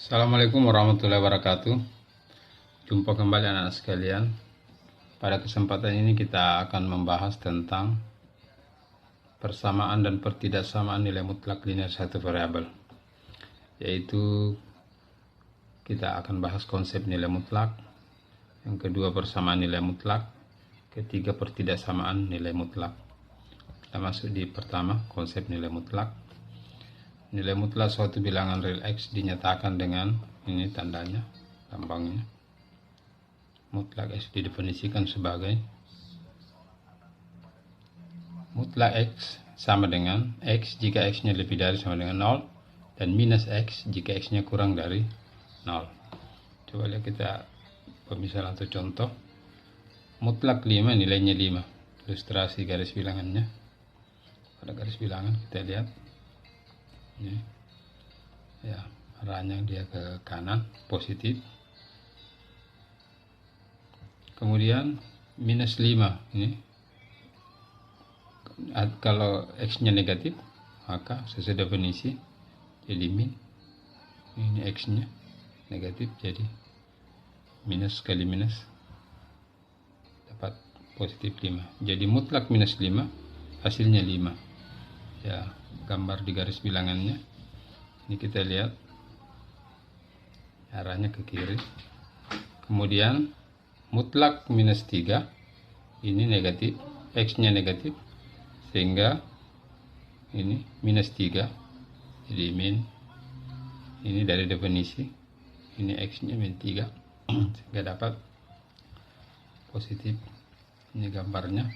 Assalamualaikum warahmatullahi wabarakatuh. Jumpa kembali anak-anak sekalian. Pada kesempatan ini kita akan membahas tentang persamaan dan pertidaksamaan nilai mutlak linear satu variabel. Yaitu kita akan bahas konsep nilai mutlak, yang kedua persamaan nilai mutlak, ketiga pertidaksamaan nilai mutlak. Kita masuk di pertama, konsep nilai mutlak. Nilai mutlak suatu bilangan real X dinyatakan dengan ini tandanya, lambangnya. Mutlak X didefinisikan sebagai mutlak X sama dengan X jika X-nya lebih dari sama dengan 0 dan minus X jika X-nya kurang dari 0. Coba lihat kita pemisalan atau contoh. Mutlak 5 nilainya 5. Ilustrasi garis bilangannya. Pada garis bilangan kita lihat ini, ya, arahnya dia ke kanan positif. Kemudian minus 5 ini, kalau X-nya negatif maka sesuai definisi jadi min. Ini X-nya negatif, jadi minus kali minus dapat positif 5. Jadi mutlak minus 5 hasilnya 5. Ya, gambar di garis bilangannya. Ini kita lihat arahnya ke kiri. Kemudian mutlak minus 3 ini negatif, X-nya negatif, sehingga ini minus 3 jadi min. Ini dari definisi, ini X-nya min 3 sehingga dapat positif. Ini gambarnya,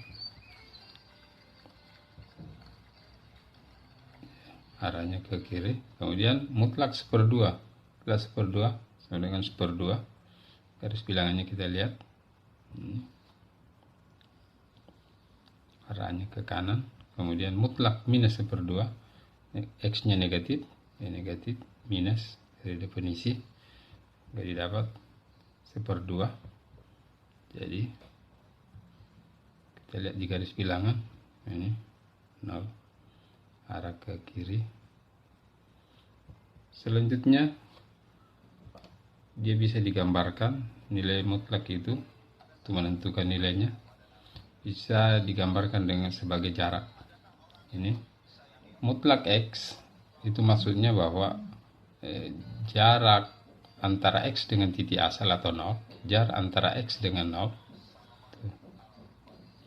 arahnya ke kiri. Kemudian mutlak 1/2, kelas 1/2 sama dengan 1/2. Garis bilangannya kita lihat, arahnya ke kanan. Kemudian mutlak minus 1/2, X-nya negatif, negatif minus dari definisi, jadi dapat 1/2. Jadi kita lihat di garis bilangan ini 0, arah ke kiri. Selanjutnya dia bisa digambarkan nilai mutlak itu, untuk menentukan nilainya bisa digambarkan dengan sebagai jarak. Ini mutlak X itu maksudnya bahwa jarak antara X dengan titik asal atau 0, jarak antara X dengan 0,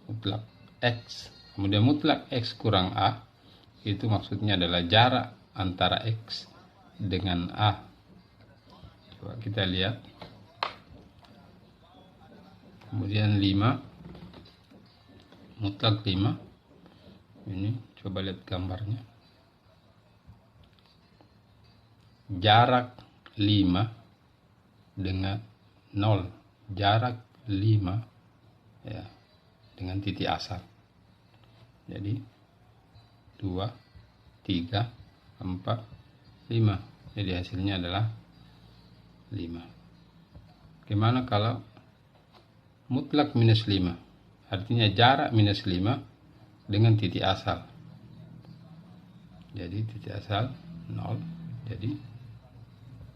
mutlak X. Kemudian mutlak X kurang A itu maksudnya adalah jarak antara X dengan A. Coba kita lihat. Kemudian 5, mutlak 5 ini, coba lihat gambarnya. Jarak 5 dengan 0, jarak 5 ya dengan titik asal. Jadi 2, 3, 4, 5. Jadi hasilnya adalah 5. Gimana kalau mutlak minus 5? Artinya jarak minus 5 dengan titik asal. Jadi titik asal 0. Jadi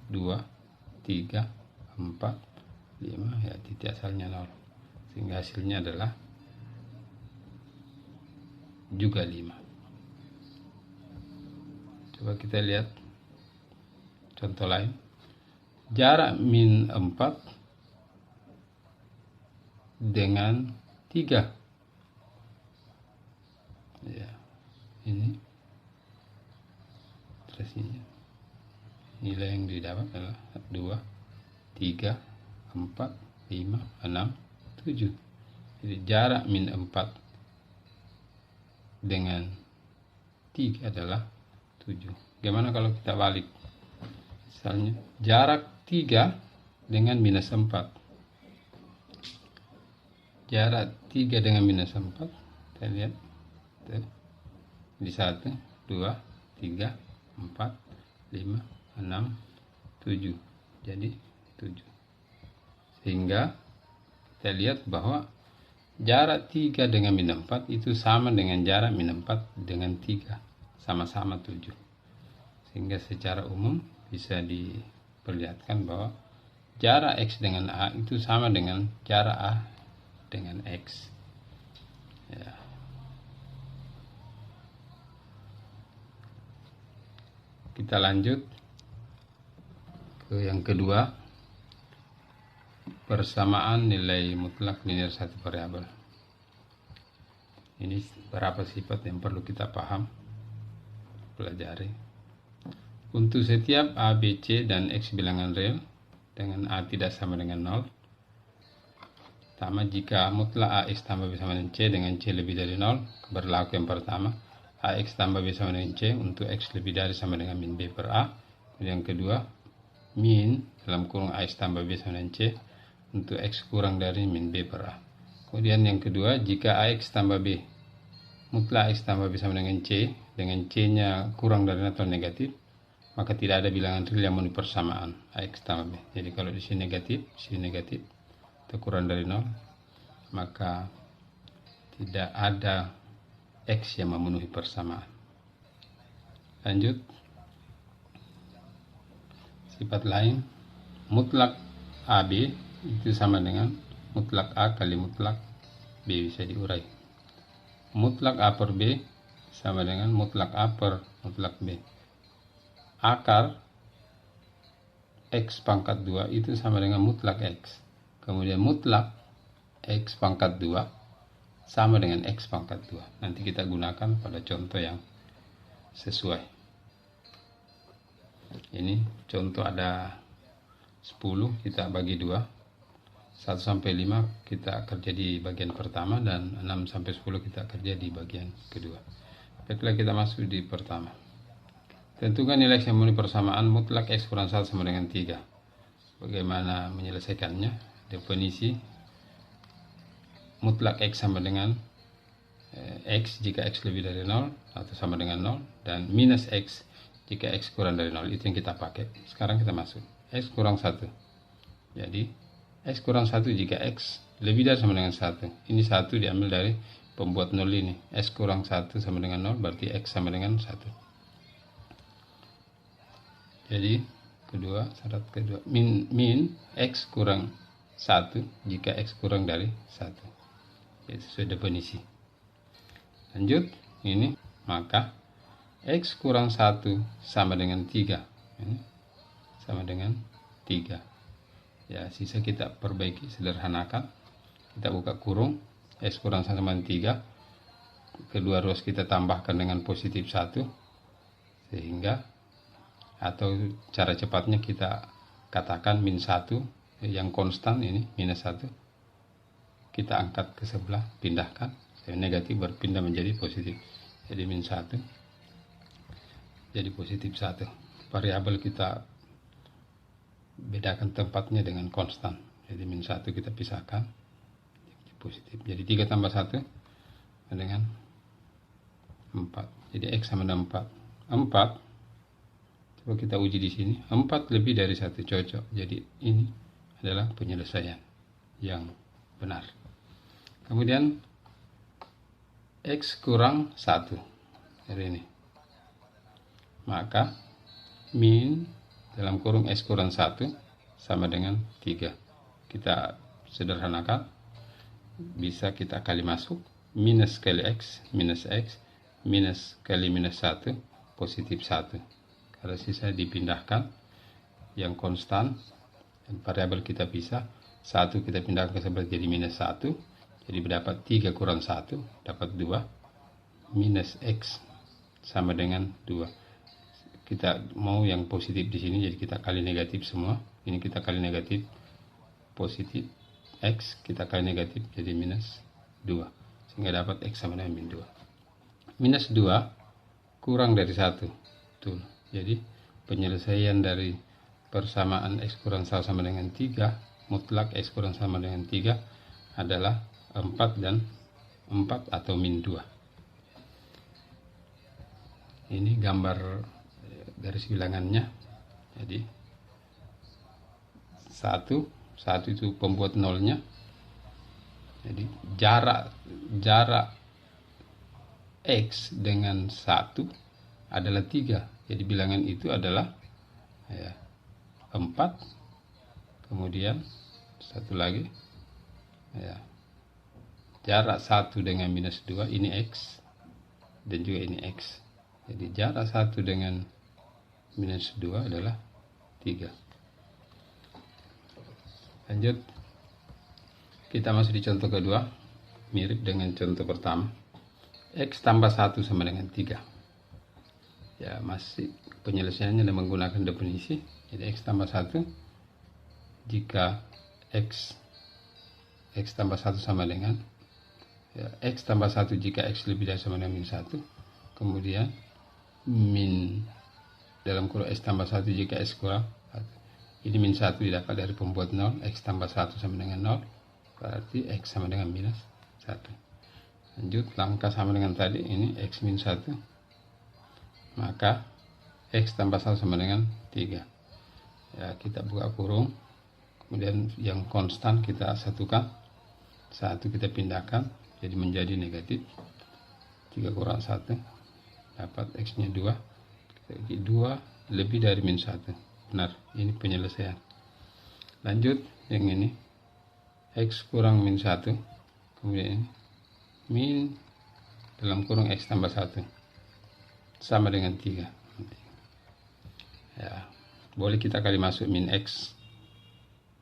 2, 3, 4, 5. Ya, titik asalnya 0. Sehingga hasilnya adalah juga 5. Coba kita lihat contoh lain. Jarak min 4 dengan 3. Ya, ini terusnya. Nilai yang didapat adalah 2, 3, 4, 5, 6, 7. Jadi jarak min 4 dengan 3 adalah 7. Bagaimana kalau kita balik? Misalnya jarak 3 dengan minus 4. Jarak 3 dengan minus 4, kita lihat di 1, 2, 3, 4, 5, 6, 7. Jadi 7. Sehingga kita lihat bahwa jarak 3 dengan min 4 itu sama dengan jarak min 4 dengan 3. Sama-sama 7. Sehingga secara umum bisa perlihatkan bahwa jarak X dengan A itu sama dengan jarak A dengan X. Ya. Kita lanjut ke yang kedua, persamaan nilai mutlak linear satu variabel. Ini beberapa sifat yang perlu kita paham, pelajari. Untuk setiap A, B, C dan X bilangan real dengan A tidak sama dengan 0, pertama, jika mutlak AX tambah B sama dengan C dengan C lebih dari 0, berlaku yang pertama, AX tambah B sama dengan C untuk X lebih dari sama dengan min B per A. Kemudian yang kedua, min dalam kurung AX tambah B sama dengan C untuk X kurang dari min B per A. Kemudian yang kedua, jika AX tambah B, mutlak AX tambah B sama dengan C-nya kurang dari atau negatif, maka tidak ada bilangan real yang memenuhi persamaan AX tambah B. Jadi kalau di sini negatif, atau kurang dari 0, maka tidak ada X yang memenuhi persamaan. Lanjut, sifat lain, mutlak AB itu sama dengan mutlak A kali mutlak B, bisa diurai. Mutlak A per B sama dengan mutlak A per mutlak B. Akar X pangkat 2 itu sama dengan mutlak X. Kemudian mutlak X pangkat 2 sama dengan X pangkat 2. Nanti kita gunakan pada contoh yang sesuai. Ini contoh ada 10, kita bagi 2. 1 sampai 5 kita kerja di bagian pertama, dan 6 sampai 10 kita kerja di bagian kedua. Baiklah, kita masuk di pertama. Tentukan nilai X yang memenuhi persamaan mutlak X kurang 1 sama dengan 3. Bagaimana menyelesaikannya? Definisi mutlak X sama dengan X jika X lebih dari 0 atau sama dengan 0, dan minus X jika X kurang dari 0. Itu yang kita pakai. Sekarang kita masuk X kurang 1. Jadi X kurang 1 jika X lebih dari sama dengan 1. Ini 1 diambil dari pembuat 0 ini. X kurang 1 sama dengan 0, berarti X sama dengan 1. Jadi syarat kedua, min X kurang 1 jika X kurang dari 1. Jadi sesuai definisi. Lanjut, ini maka X kurang 1 sama dengan 3. Ini sama dengan 3. Ya, sisa kita perbaiki, sederhanakan. Kita buka kurung, X kurang 1 sama dengan 3. Kedua ruas kita tambahkan dengan positif 1. Sehingga, atau cara cepatnya kita katakan min 1 yang konstan ini minus 1, kita angkat ke sebelah, pindahkan, negatif berpindah menjadi positif, jadi min 1 jadi positif 1. Variabel kita bedakan tempatnya dengan konstan, jadi min 1 kita pisahkan jadi positif, jadi 3 tambah 1 dengan 4, jadi X sama dengan 4. Coba kita uji di sini, 4 lebih dari 1 cocok, jadi ini adalah penyelesaian yang benar. Kemudian X kurang 1 dari ini, maka min dalam kurung X kurang 1 sama dengan 3. Kita sederhanakan, bisa kita kali masuk, minus kali X, minus kali minus 1, positif 1. Kalau sisa dipindahkan, yang konstan dan variabel kita pisah, 1 kita pindahkan ke sebelah jadi minus 1, jadi berdapat 3 kurang 1 dapat 2, minus X sama dengan 2. Kita mau yang positif di sini, jadi kita kali negatif semua. Ini kita kali negatif, positif X kita kali negatif jadi minus 2, sehingga dapat X sama dengan min 2. Minus 2 kurang dari 1, tuh. Jadi penyelesaian dari persamaan X kurang 1 sama dengan 3, mutlak X kurang sama dengan 3 adalah 4 dan 4 atau min 2. Ini gambar garis bilangannya. Jadi 1 itu pembuat nolnya. Jadi jarak X dengan 1 adalah 3. Jadi bilangan itu adalah 4 4, kemudian satu lagi ya, jarak 1 dengan minus 2 ini X, dan juga ini X. Jadi jarak 1 dengan minus 2 adalah 3. Lanjut, kita masuk di contoh kedua, mirip dengan contoh pertama. X tambah 1 sama dengan 3. Ya, masih penyelesaiannya dengan menggunakan definisi. Jadi X tambah 1 jika X tambah 1 sama dengan ya, X tambah 1 jika X lebih dari sama dengan min 1. Kemudian min dalam kurung X tambah 1 jika X kurang 1. Ini min 1 didapat dari pembuat 0. X tambah 1 sama dengan 0. Berarti X sama dengan minus 1. Lanjut, langkah sama dengan tadi. Ini X min 1. Maka X tambah 1 sama dengan 3. Ya, kita buka kurung. Kemudian yang konstan kita satukan. 1 kita pindahkan. Jadi menjadi negatif. 3 kurang 1. Dapat X nya 2. 2 lebih dari min 1. Benar, ini penyelesaian. Lanjut, yang ini. X kurang min 1. Kemudian ini. Min dalam kurung X tambah 1. Sama dengan 3. Ya, boleh kita kali masuk min X.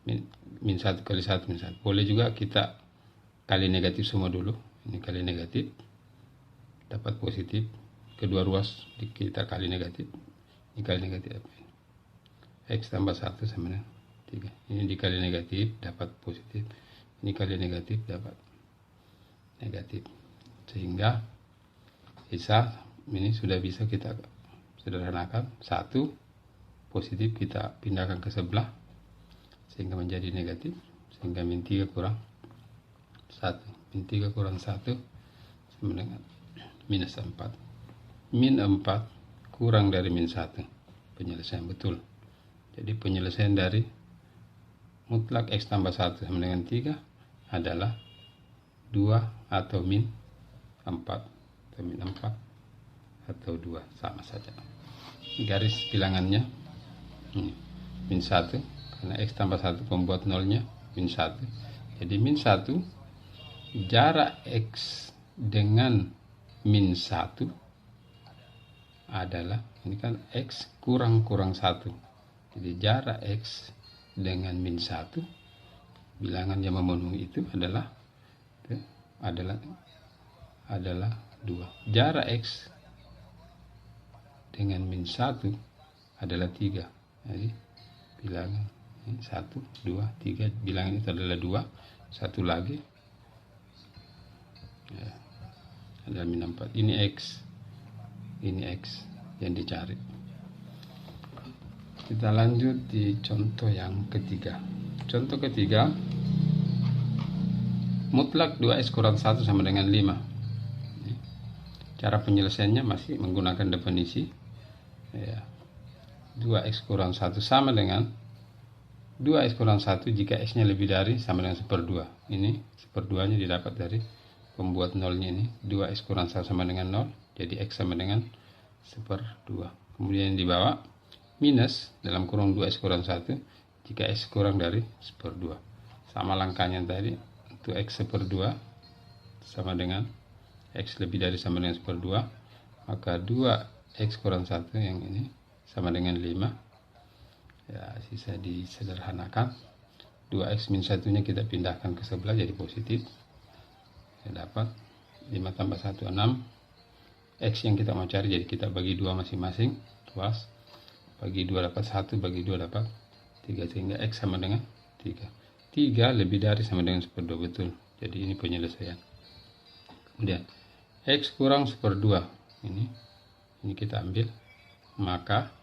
Min 1 kali 1 min 1. Boleh juga kita kali negatif semua dulu. Ini kali negatif. Dapat positif. Kedua ruas kita kali negatif. Ini kali negatif. X tambah 1 sama dengan 3. Ini dikali negatif dapat positif. Ini kali negatif dapat negatif. Sehingga sisa ini sudah bisa kita sederhanakan. 1 positif kita pindahkan ke sebelah sehingga menjadi negatif. Sehingga min 3 kurang 1. Min 3 kurang 1 sama dengan minus 4. Min 4 kurang dari min 1. Penyelesaian betul. Jadi penyelesaian dari mutlak X tambah 1 sama dengan 3 adalah 2 atau min 4 atau min 4 atau 2, sama saja. Garis bilangannya ini min 1 karena X tambah 1 pembuat nolnya min 1. Jadi min 1 jarak X dengan min 1 adalah, ini kan X kurang 1. Jadi jarak X dengan min 1 bilangan yang memenuhi itu adalah 2. Jarak X dengan min 1 adalah 3. Jadi bilangan 1, 2, 3, bilangan itu adalah 2. Satu lagi ya, adalah min 4. Ini X yang dicari. Kita lanjut di contoh yang ketiga. Contoh ketiga, mutlak 2x kurang 1 sama dengan 5. Cara penyelesaiannya masih menggunakan definisi. Ya. 2x kurang 1 sama dengan 2x kurang 1 jika x-nya lebih dari sama dengan 1/2. Ini 1/2-nya didapat dari pembuat nolnya ini. 2x kurang 1 sama dengan 0. Jadi x sama dengan 1/2. Kemudian di bawah minus dalam kurung 2x kurang 1 jika x kurang dari 1/2. Sama langkahnya tadi. Untuk x 1/2 sama dengan x lebih dari sama dengan 1/2. Maka 2x kurang 1 yang ini sama dengan 5. Ya, sisa disederhanakan. 2x min 1-nya kita pindahkan ke sebelah jadi positif. Ya, dapat 5 tambah 1 6. X yang kita mau cari jadi kita bagi 2 masing-masing. Luas. Bagi 2 dapat 1, bagi 2 dapat 3. Sehingga X sama dengan 3. 3 lebih dari sama dengan 1/2, betul. Jadi ini penyelesaian. Kemudian X kurang 1/2. Ini kita ambil. Maka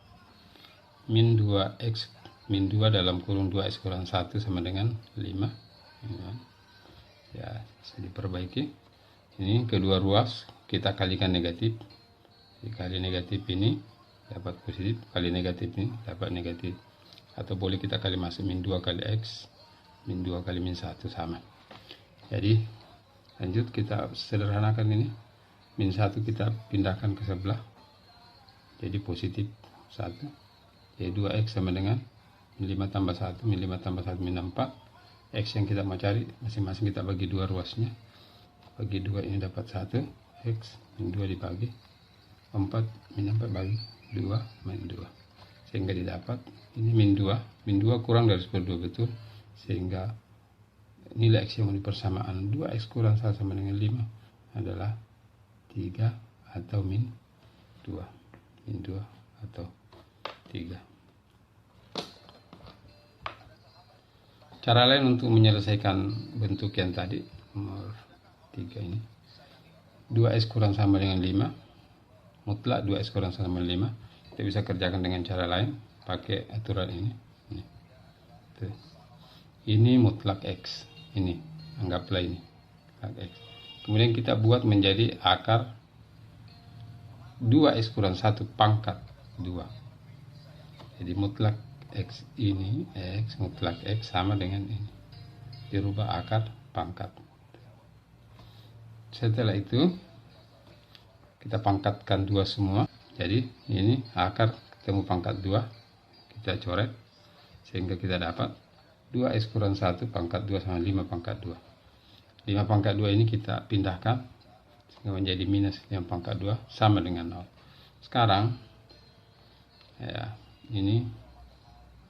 min 2X min 2 dalam kurung 2X kurang 1 sama dengan 5. Ya, bisa diperbaiki. Ini kedua ruas kita kalikan negatif. Dikali negatif ini dapat positif, kali negatif ini dapat negatif. Atau boleh kita kali masuk min 2 kali X, min 2 kali min 1 sama. Jadi lanjut kita sederhanakan ini. Min 1 kita pindahkan ke sebelah jadi positif 1. Jadi 2x sama dengan min 5 tambah 1, min 5 tambah 1, min 4. X yang kita mau cari, masing-masing kita bagi 2 ruasnya. Bagi 2 ini dapat 1, X min 2 dibagi 4, min 4 bagi 2, min 2. Sehingga didapat, ini min 2. Min 2 kurang dari 2 betul. Sehingga nilai X yang di persamaan 2X kurang 1 sama dengan 5 adalah 3 atau min 2. Min 2 atau 3. Cara lain untuk menyelesaikan bentuk yang tadi, nomor 3 ini. 2X kurang sama dengan 5. Mutlak 2X kurang sama dengan 5. Kita bisa kerjakan dengan cara lain, pakai aturan ini. Ini mutlak X. Ini, anggaplah ini mutlak X. Kemudian kita buat menjadi akar 2X kurang 1 pangkat 2. Jadi mutlak X ini, X mutlak X sama dengan ini. Dirubah akar pangkat. Setelah itu kita pangkatkan 2 semua. Jadi ini akar ketemu pangkat 2. Kita coret sehingga kita dapat 2X kurang 1 pangkat 2 sama 5 pangkat 2. 5 pangkat 2 ini kita pindahkan sehingga menjadi minus 5 pangkat 2 sama dengan 0. Sekarang ya, ini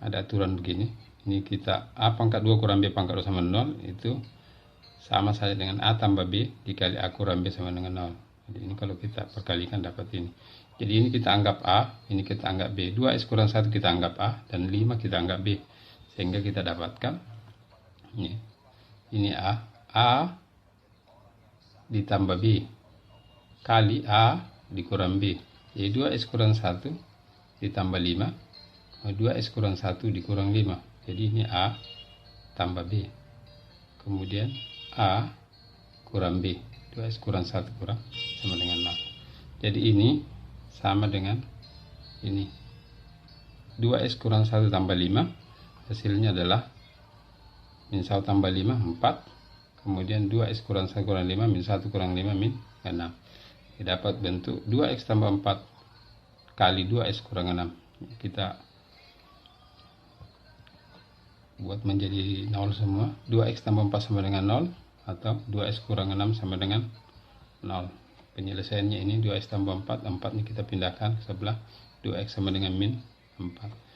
ada aturan begini. Ini kita A pangkat 2 kurang B pangkat 2 sama 0 itu sama saja dengan A tambah B dikali A kurang B sama dengan 0. Jadi ini kalau kita perkalikan dapat ini. Jadi ini kita anggap A, ini kita anggap B. 2X kurang 1 kita anggap A dan 5 kita anggap B. Sehingga kita dapatkan ini A ditambah B kali A dikurang B. Jadi 2X kurang 1 ditambah 5, 2X kurang 1 dikurang 5. Jadi ini A tambah B. Kemudian A kurang B. 2X kurang 1 kurang sama dengan 0. Jadi ini sama dengan ini. 2X kurang 1 tambah 5. Hasilnya adalah min 1 tambah 5, 4. Kemudian 2X kurang 1 kurang 5, min 1 kurang 5, min 6. Dapat bentuk 2X tambah 4 kali 2X kurang 6. Kita buat menjadi 0 semua. 2X tambah 4 sama dengan 0. Atau 2X kurang 6 sama dengan 0. Penyelesaiannya ini 2X tambah 4. 4 ini kita pindahkan ke sebelah. 2X sama dengan min 4.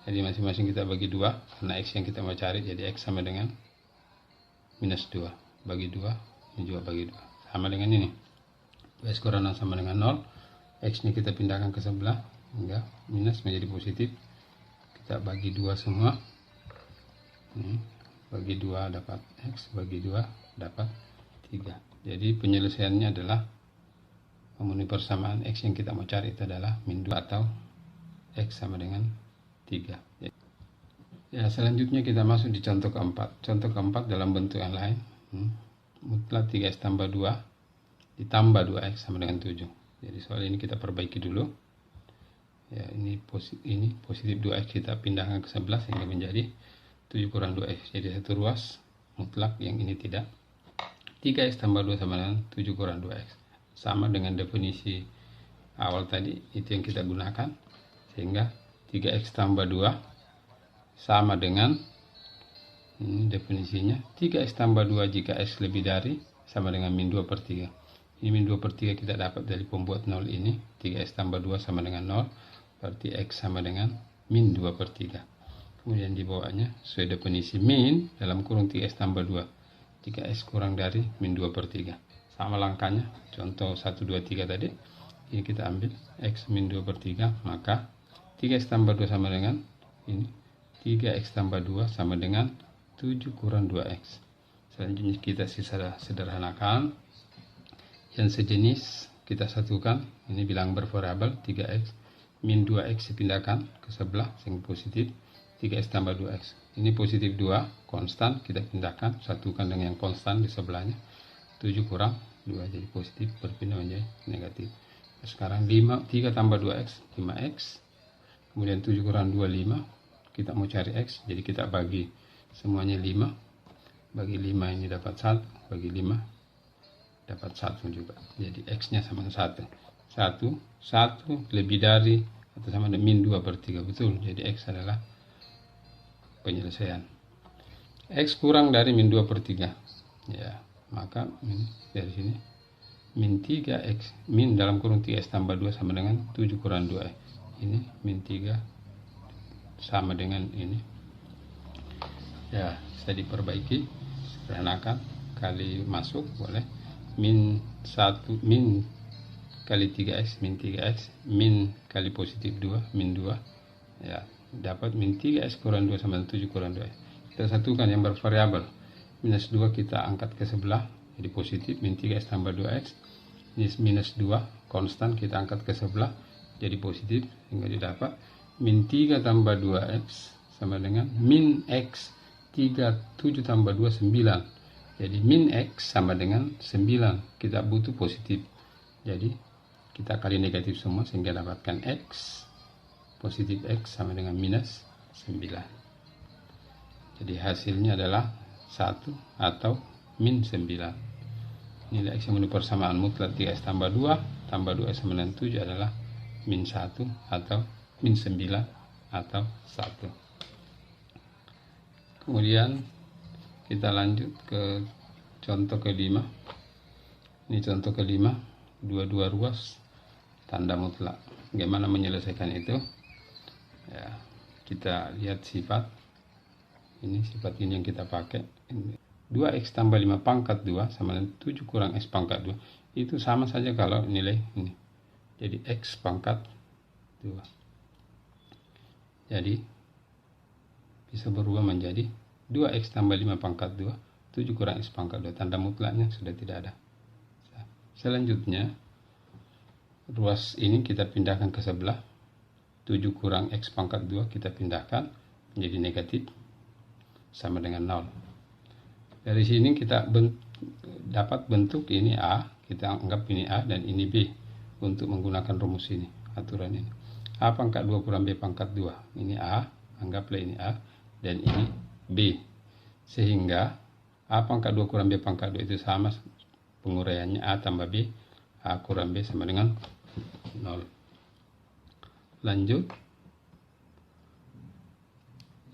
Jadi masing-masing kita bagi 2 karena X yang kita mau cari. Jadi X sama dengan minus 2. Bagi 2. Ini juga bagi 2. Sama dengan ini. 2X kurang 6 sama dengan 0. X ini kita pindahkan ke sebelah. Hingga minus menjadi positif. Kita bagi 2 semua. Ini. Bagi 2 dapat X. Bagi 2 dapat 3. Jadi penyelesaiannya adalah memenuhi persamaan X yang kita mau cari itu adalah min 2 atau X sama dengan 3. Ya, selanjutnya kita masuk di contoh keempat. Contoh keempat dalam bentuk yang lain. Mutlak 3X tambah 2 ditambah 2X sama dengan 7. Jadi soal ini kita perbaiki dulu. Ya, ini positif 2X kita pindahkan ke sebelah sehingga menjadi 7 kurang 2X. Jadi satu ruas mutlak, yang ini tidak. 3X tambah 2 sama dengan 7 kurang 2X. Sama dengan definisi awal tadi, itu yang kita gunakan. Sehingga 3X tambah 2 sama dengan, ini definisinya, 3X tambah 2 jika X lebih dari sama dengan min 2 per 3. Ini min 2 per 3 kita dapat dari pembuat 0 ini. 3X tambah 2 sama dengan 0. Berarti X sama dengan min 2 per 3. Kemudian di bawahnya sesuai definisi min dalam kurung 3X tambah 2 jika X kurang dari min 2 per 3. Sama langkahnya. Contoh 1, 2, 3 tadi. Ini kita ambil X min 2 per 3. Maka 3X tambah 2 sama dengan ini. 3X tambah 2 sama dengan 7 kurang 2X. Selanjutnya kita sederhanakan. Yang sejenis kita satukan. Ini bilang bervariabel 3X. Min 2X dipindahkan ke sebelah sehingga positif. 3X tambah 2X. Ini positif 2. Konstan. Kita pindahkan. Satukan dengan yang konstan di sebelahnya. 7 kurang 2. Jadi positif berpindah menjadi negatif. Sekarang 3 tambah 2X. 5X. Kemudian 7 kurang 2, 5. Kita mau cari X. Jadi kita bagi semuanya 5. Bagi 5 ini dapat 1. Bagi 5 dapat 1 juga. Jadi X nya sama 1. 1 lebih dari atau sama dengan min 2 per 3. Betul. Jadi X adalah penyelesaian. X kurang dari min 2 per 3. Ya, maka dari sini min 3x, min dalam kurung 3x tambah 2 sama dengan 7 kurang 2x. Ini min 3 sama dengan ini. Ya, bisa diperbaiki, sederhanakan, kali masuk boleh. Min 1, min kali 3x, min 3x, min kali positif 2, min 2. Ya, dapat min 3x kurang 2 sama dengan 7 kurang 2x. Kita satukan yang bervariabel. Minus 2 kita angkat ke sebelah, jadi positif. Min 3x tambah 2x. Ini minus 2, konstan kita angkat ke sebelah, jadi positif. Sehingga didapat min 3 tambah 2x sama dengan min x. 7 tambah 2, 9. Jadi min x sama dengan 9. Kita butuh positif. Jadi kita kali negatif semua sehingga dapatkan x. Positif x sama dengan minus 9. Jadi hasilnya adalah 1 atau min 9. Nilai X yang memenuhi persamaan mutlak 3x tambah 2 tambah 2x sama dengan 7 adalah min 1 atau min 9 atau 1. Kemudian kita lanjut ke contoh kelima. Ini contoh kelima, dua ruas tanda mutlak. Bagaimana menyelesaikan itu? Ya, kita lihat sifat. Ini sifat ini yang kita pakai. 2x tambah 5 pangkat 2 sama dengan 7 kurang x pangkat 2. Itu sama saja kalau nilai ini. Jadi x pangkat 2. Jadi bisa berubah menjadi 2x tambah 5 pangkat 2, 7 kurang x pangkat 2. Tanda mutlaknya sudah tidak ada. Selanjutnya, ruas ini kita pindahkan ke sebelah. 7 kurang x pangkat 2 kita pindahkan menjadi negatif, sama dengan 0. Dari sini kita dapat bentuk ini A, kita anggap ini A dan ini B untuk menggunakan rumus ini, aturan ini. A pangkat 2 kurang B pangkat 2. Ini A, anggaplah ini A dan ini B. Sehingga A pangkat 2 kurang B pangkat 2 itu sama penguraiannya A tambah B, A kurang B sama dengan 0. Lanjut.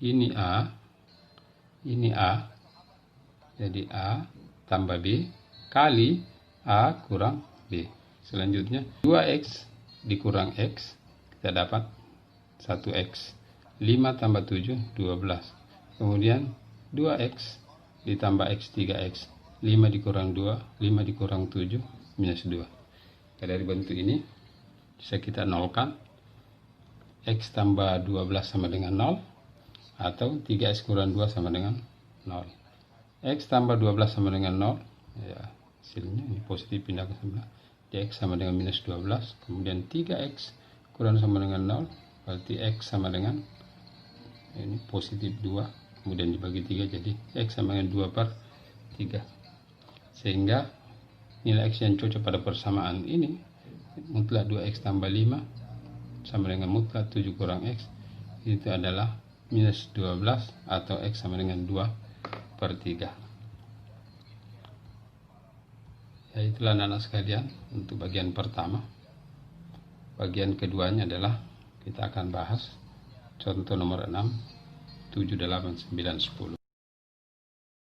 Ini A, ini A, jadi A tambah B kali A kurang B. Selanjutnya 2x dikurang x, kita dapat 1x. 5 tambah 7, 12. Kemudian 2x ditambah x 3x. 5 dikurang 2, 5 dikurang 7, minus 2. Dari bentuk ini bisa kita nolkan. X tambah 12 sama dengan 0. Atau 3x kurang 2 sama dengan 0. X tambah 12 sama dengan 0. Ya, hasilnya ini positif pindah ke sebelah. X sama dengan minus 12. Kemudian 3x kurang sama dengan 0. Berarti x sama dengan ini positif 2. Kemudian dibagi 3 jadi x sama dengan 2 per 3. Sehingga nilai x yang cocok pada persamaan ini mutlak 2x tambah 5 sama dengan mutlak 7 kurang x. Itu adalah minus 12 atau x sama dengan 2 per 3. Ya, itulah anak-anak sekalian untuk bagian pertama. Bagian keduanya adalah kita akan bahas contoh nomor 6, 7, 8, 9, 10.